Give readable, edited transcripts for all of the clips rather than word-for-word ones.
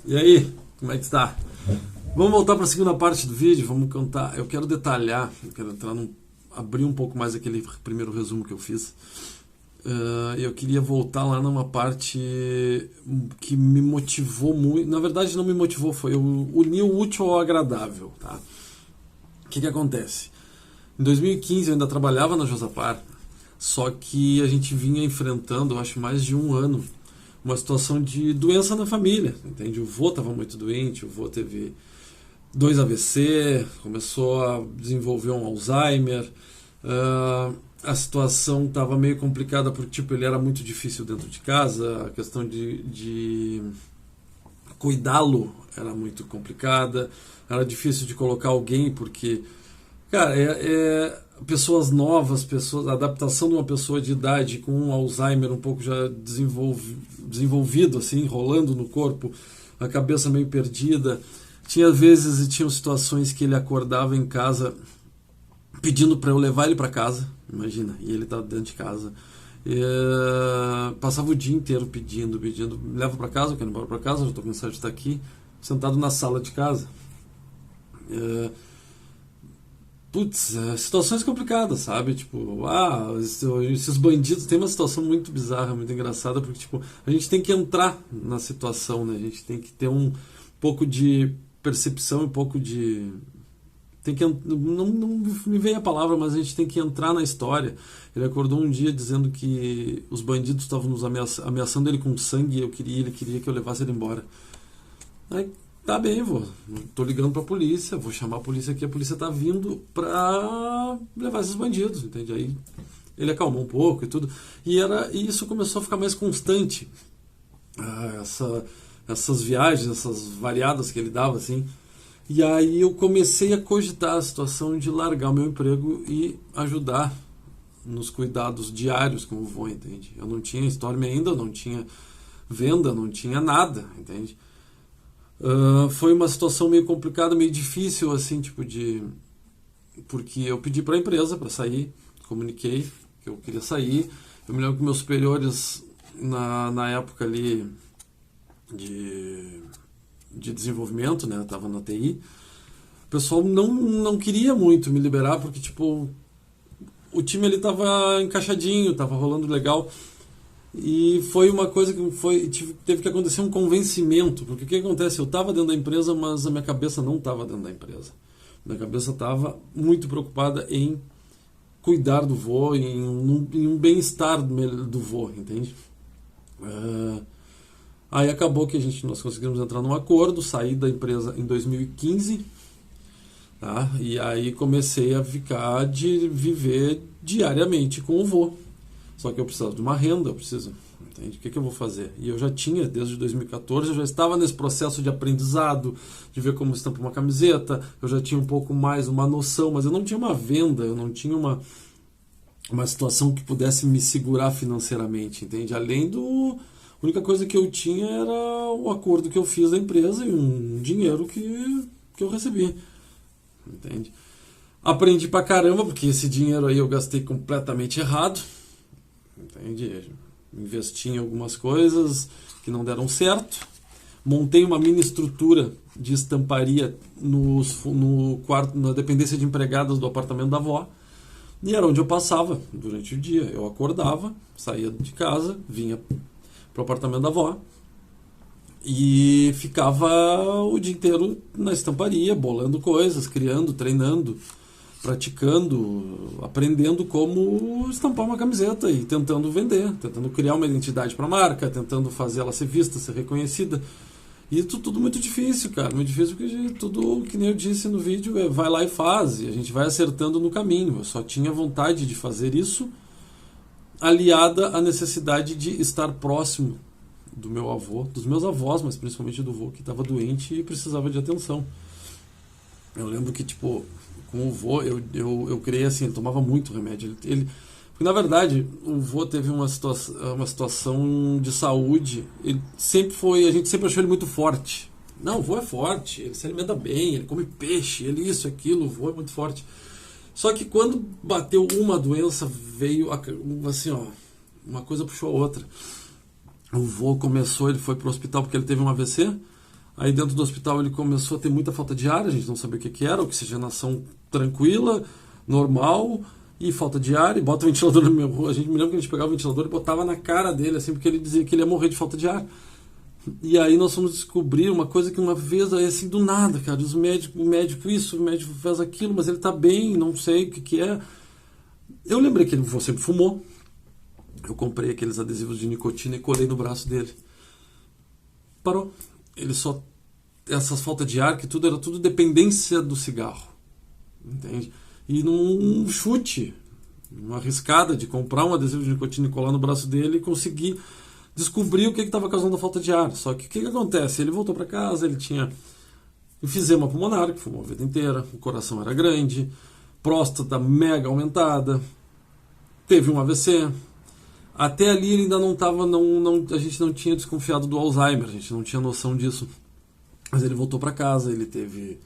E aí, como é que está? Vamos voltar para a segunda parte do vídeo, vamos contar. Eu quero detalhar, eu quero abrir um pouco mais aquele primeiro resumo que eu fiz. Eu queria voltar lá numa parte que me motivou muito. Na verdade, não me motivou, foi eu unir o útil ao agradável. Tá? O que acontece? Em 2015 eu ainda trabalhava na Josapar, só que a gente vinha enfrentando, eu acho, mais de um ano, uma situação de doença na família, entende? O vô estava muito doente, o vô teve 2 AVC, começou a desenvolver um Alzheimer, a situação estava meio complicada porque tipo, ele era muito difícil dentro de casa, a questão de cuidá-lo era muito complicada, era difícil de colocar alguém porque, cara, pessoas novas, a adaptação de uma pessoa de idade com um Alzheimer um pouco já desenvolvido, assim, rolando no corpo, a cabeça meio perdida. Tinha vezes e tinham situações que ele acordava em casa pedindo para eu levar ele para casa, imagina, e ele estava dentro de casa. Passava o dia inteiro pedindo, me leva para casa, eu quero ir embora para casa, já estou cansado de estar aqui, sentado na sala de casa. Situações complicadas, sabe? Tipo, esses bandidos. Tem uma situação muito bizarra, muito engraçada, porque tipo, a gente tem que entrar na situação, né? A gente tem que ter um pouco de percepção, um pouco de... não me veio a palavra, mas a gente tem que entrar na história. Ele acordou um dia dizendo que os bandidos estavam nos ameaçando ele com sangue e ele queria que eu levasse ele embora. Aí, tá bem, tô ligando pra polícia, vou chamar a polícia aqui, a polícia tá vindo pra levar esses bandidos, entende? Aí ele acalmou um pouco e tudo. E isso começou a ficar mais constante. Essas viagens, essas variadas que ele dava, assim. E aí eu comecei a cogitar a situação de largar o meu emprego e ajudar nos cuidados diários com o vô, entende? Eu não tinha Storm ainda, não tinha venda, não tinha nada, entende? Foi uma situação meio complicada, meio difícil, assim, tipo porque eu pedi para a empresa para sair, comuniquei que eu queria sair. Eu me lembro que meus superiores, na época ali de desenvolvimento, né, tava na TI, o pessoal não queria muito me liberar, porque, tipo, o time ali tava encaixadinho, tava rolando legal. E foi uma coisa que teve que acontecer um convencimento, porque o que acontece? Eu estava dentro da empresa, mas a minha cabeça não estava dentro da empresa. Minha cabeça estava muito preocupada em cuidar do vô, em um bem-estar do vô, entende? Aí acabou que nós conseguimos entrar num acordo, saí da empresa em 2015, tá? E aí comecei a ficar de viver diariamente com o vô. Só que eu precisava de uma renda, entende? O que eu vou fazer? E eu já tinha, desde 2014, eu já estava nesse processo de aprendizado, de ver como estampa uma camiseta, eu já tinha um pouco mais uma noção, mas eu não tinha uma venda, eu não tinha uma situação que pudesse me segurar financeiramente, entende? A única coisa que eu tinha era o acordo que eu fiz da empresa e um dinheiro que eu recebi, entende? Aprendi pra caramba, porque esse dinheiro aí eu gastei completamente errado, entende? Investi em algumas coisas que não deram certo, montei uma mini estrutura de estamparia no quarto, na dependência de empregadas do apartamento da avó, e era onde eu passava durante o dia. Eu acordava, saía de casa, vinha pro apartamento da avó e ficava o dia inteiro na estamparia, bolando coisas, criando, treinando, praticando, aprendendo como estampar uma camiseta e tentando vender, tentando criar uma identidade para a marca, tentando fazer ela ser vista, ser reconhecida. E tudo muito difícil, cara, muito difícil, porque tudo, que nem eu disse no vídeo, vai lá e faz, e a gente vai acertando no caminho. Eu só tinha vontade de fazer isso, aliada à necessidade de estar próximo do meu avô, dos meus avós, mas principalmente do vô, que estava doente e precisava de atenção. Eu lembro que, tipo, com o vô, eu criei assim, ele tomava muito remédio. Porque, na verdade, o vô teve uma situação de saúde. A gente sempre achou ele muito forte. Não, o vô é forte, ele se alimenta bem, ele come peixe, ele isso, aquilo, o vô é muito forte. Só que quando bateu uma doença, veio assim, ó, uma coisa puxou a outra. O vô ele foi pro hospital porque ele teve um AVC. Aí dentro do hospital ele começou a ter muita falta de ar, a gente não sabia o que que era, oxigenação tranquila, normal, e falta de ar, e bota o ventilador no meu rosto. A gente me lembra que a gente pegava o ventilador e botava na cara dele, assim, porque ele dizia que ele ia morrer de falta de ar. E aí nós fomos descobrir uma coisa que uma vez, aí, assim, do nada, cara, os médicos, o médico isso, o médico faz aquilo, mas ele tá bem, não sei o que que é. Eu lembrei que ele sempre fumou. Eu comprei aqueles adesivos de nicotina e colei no braço dele. Parou. Ele só... Essas faltas de ar, que tudo era tudo dependência do cigarro. Entende? E num chute, uma arriscada de comprar um adesivo de nicotina e colar no braço dele e conseguir descobrir o que estava causando a falta de ar. Só que o que acontece? Ele voltou para casa, ele tinha enfisema pulmonar, que fumou a vida inteira, o coração era grande, próstata mega aumentada, teve um AVC. Até ali ele ainda não estava, a gente não tinha desconfiado do Alzheimer, a gente não tinha noção disso. Mas ele voltou para casa, ele teve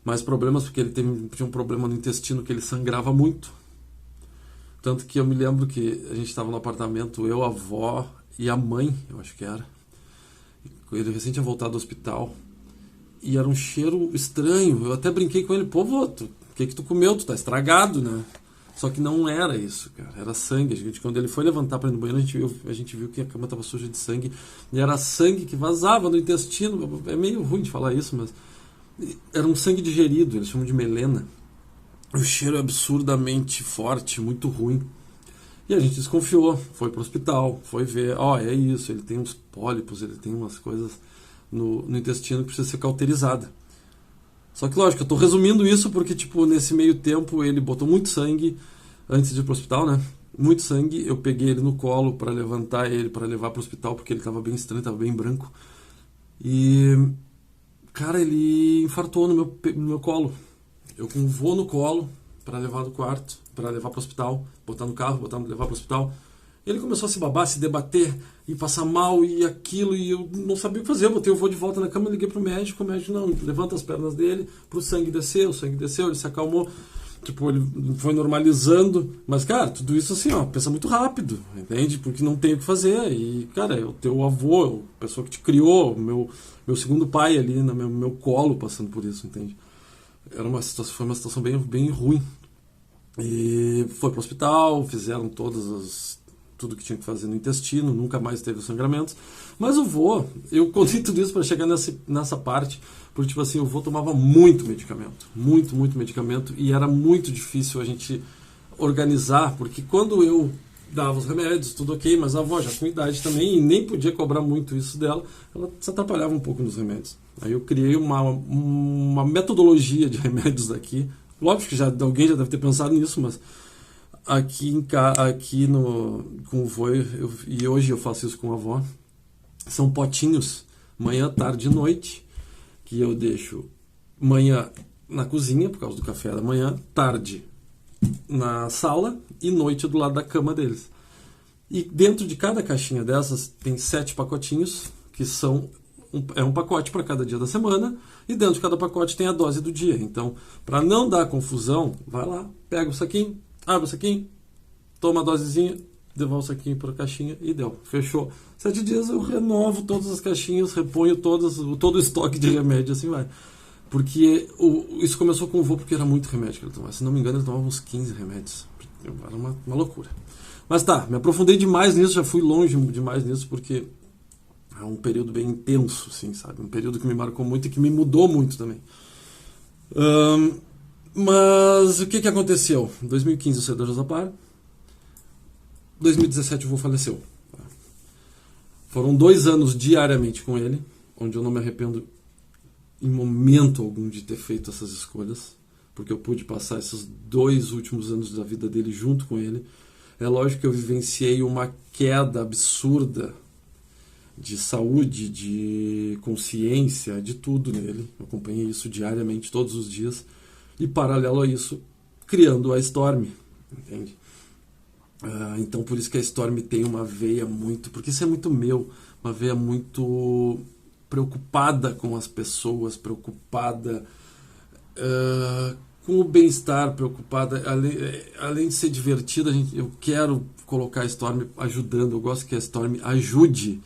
mais problemas, porque ele tinha um problema no intestino, que ele sangrava muito. Tanto que eu me lembro que a gente estava no apartamento, eu, a avó e a mãe, eu acho que era. Ele recém tinha voltado do hospital. E era um cheiro estranho. Eu até brinquei com ele, pô, vô, o que tu comeu? Tu tá estragado, né? Só que não era isso, cara. Era sangue. Quando ele foi levantar para ir no banheiro, a gente viu que a cama estava suja de sangue. E era sangue que vazava no intestino. É meio ruim de falar isso, mas... Era um sangue digerido, eles chamam de melena. O cheiro é absurdamente forte, muito ruim. E a gente desconfiou, foi pro hospital, foi ver, é isso, ele tem uns pólipos, ele tem umas coisas no intestino que precisa ser cauterizada. Só que, lógico, eu tô resumindo isso porque, tipo, nesse meio tempo ele botou muito sangue antes de ir pro hospital, né? Muito sangue, eu peguei ele no colo para levantar ele, para levar pro hospital, porque ele tava bem estranho, tava bem branco. E, cara, ele infartou no meu colo. Eu com o vô no colo para levar do quarto, para levar pro hospital, botar no carro, levar pro hospital. Ele começou a se babar, se debater, e passar mal, e aquilo, e eu não sabia o que fazer. Eu botei o vô de volta na cama, liguei pro médico, o médico, não, levanta as pernas dele, pro sangue descer, o sangue desceu, ele se acalmou. Tipo, ele foi normalizando. Mas, cara, tudo isso assim, pensa muito rápido, entende? Porque não tem o que fazer. E, cara, o teu avô, a pessoa que te criou, meu segundo pai ali no meu colo passando por isso, entende? Foi uma situação bem, bem ruim. E foi pro hospital, fizeram tudo que tinha que fazer no intestino, nunca mais teve sangramentos. Mas o vô, eu contei tudo isso para chegar nessa parte, porque, tipo assim, o vô tomava muito medicamento, muito medicamento, e era muito difícil a gente organizar, porque quando eu dava os remédios, tudo ok, mas a avó já com idade também, e nem podia cobrar muito isso dela, ela se atrapalhava um pouco nos remédios. Aí eu criei uma metodologia de remédios aqui. Lógico que alguém já deve ter pensado nisso, mas aqui com o vô, e hoje eu faço isso com a avó, são potinhos, manhã, tarde e noite, que eu deixo manhã na cozinha, por causa do café da manhã, tarde na sala e noite do lado da cama deles. E dentro de cada caixinha dessas tem 7 pacotinhos, que são um pacote para cada dia da semana, e dentro de cada pacote tem a dose do dia. Então, para não dar confusão, vai lá, pega o saquinho, abre o saquinho, toma a dosezinha, devolve o saquinho para a caixinha e deu. Fechou. 7 dias eu renovo todas as caixinhas, reponho todo o estoque de remédio, assim vai. Porque isso começou com o vô, porque era muito remédio que ele tomava. Se não me engano, ele tomava uns 15 remédios. Era uma loucura. Mas tá, me aprofundei demais nisso, já fui longe demais nisso, porque é um período bem intenso, assim, sabe? Um período que me marcou muito e que me mudou muito também. Mas o que aconteceu? Em 2015 eu saí da Josapar. Em 2017 o vô faleceu. Foram 2 anos diariamente com ele, onde eu não me arrependo em momento algum de ter feito essas escolhas, porque eu pude passar esses 2 últimos anos da vida dele junto com ele. É lógico que eu vivenciei uma queda absurda de saúde, de consciência, de tudo nele. Eu acompanhei isso diariamente, todos os dias. E paralelo a isso, criando a Storm, entende? Então por isso que a Storm tem uma veia muito... Porque isso é muito meu. Uma veia muito preocupada com as pessoas, preocupada com o bem-estar, preocupada... Além de ser divertida, eu quero colocar a Storm ajudando. Eu gosto que a Storm ajude.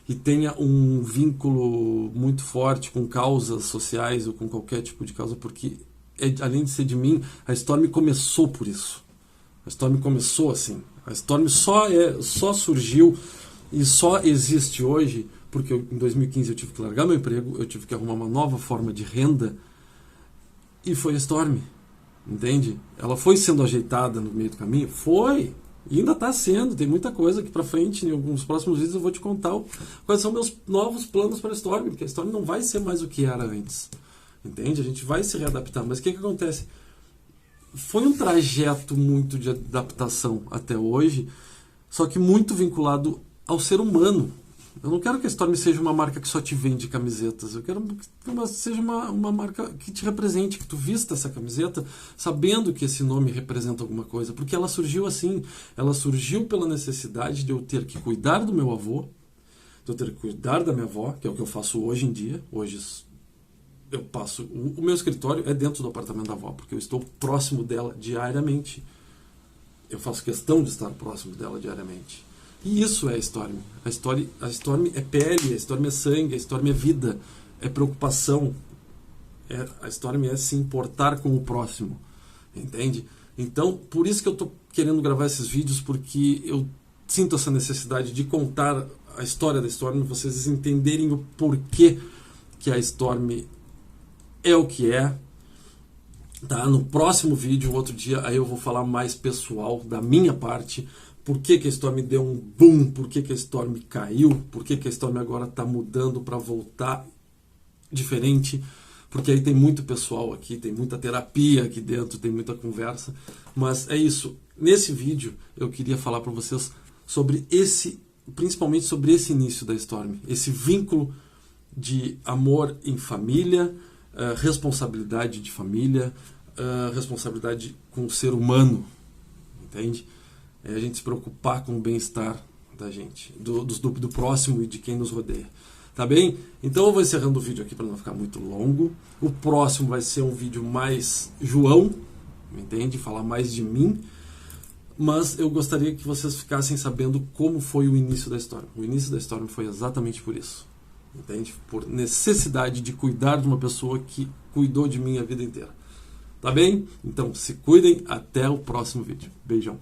e tenha um vínculo muito forte com causas sociais ou com qualquer tipo de causa, porque além de ser de mim, a Storm começou por isso. A Storm começou assim. A Storm só surgiu e só existe hoje porque em 2015 eu tive que largar meu emprego, eu tive que arrumar uma nova forma de renda, e foi a Storm, entende? Ela foi sendo ajeitada no meio do caminho, foi, e ainda está sendo, tem muita coisa aqui para frente, em alguns próximos vídeos eu vou te contar quais são meus novos planos para a Storm, porque a Storm não vai ser mais o que era antes, entende? A gente vai se readaptar, mas o que acontece? Foi um trajeto muito de adaptação até hoje, só que muito vinculado ao ser humano. Eu não quero que a Storm seja uma marca que só te vende camisetas. Eu quero que seja uma marca que te represente, que tu vista essa camiseta sabendo que esse nome representa alguma coisa. Porque ela surgiu assim. Ela surgiu pela necessidade de eu ter que cuidar do meu avô, de eu ter que cuidar da minha avó, que é o que eu faço hoje em dia. Hoje eu passo... O meu escritório é dentro do apartamento da avó, porque eu estou próximo dela diariamente. Eu faço questão de estar próximo dela diariamente. E isso é a Storm. A Storm é pele, a Storm é sangue, a Storm é vida, é preocupação. A Storm é se importar com o próximo, entende? Então, por isso que eu estou querendo gravar esses vídeos, porque eu sinto essa necessidade de contar a história da Storm, vocês entenderem o porquê que a Storm é o que é. Tá? No próximo vídeo, outro dia, aí eu vou falar mais pessoal, da minha parte, por que a Storm deu um boom, por que a Storm caiu, por que a Storm agora está mudando para voltar diferente, porque aí tem muito pessoal aqui, tem muita terapia aqui dentro, tem muita conversa, mas é isso. Nesse vídeo eu queria falar para vocês sobre principalmente sobre esse início da Storm, esse vínculo de amor em família, responsabilidade de família, responsabilidade com o ser humano, entende? É a gente se preocupar com o bem-estar da gente, do próximo e de quem nos rodeia. Tá bem? Então eu vou encerrando o vídeo aqui para não ficar muito longo. O próximo vai ser um vídeo mais João, entende? Falar mais de mim. Mas eu gostaria que vocês ficassem sabendo como foi o início da Storm. O início da Storm foi exatamente por isso. Entende? Por necessidade de cuidar de uma pessoa que cuidou de mim a vida inteira. Tá bem? Então se cuidem. Até o próximo vídeo. Beijão.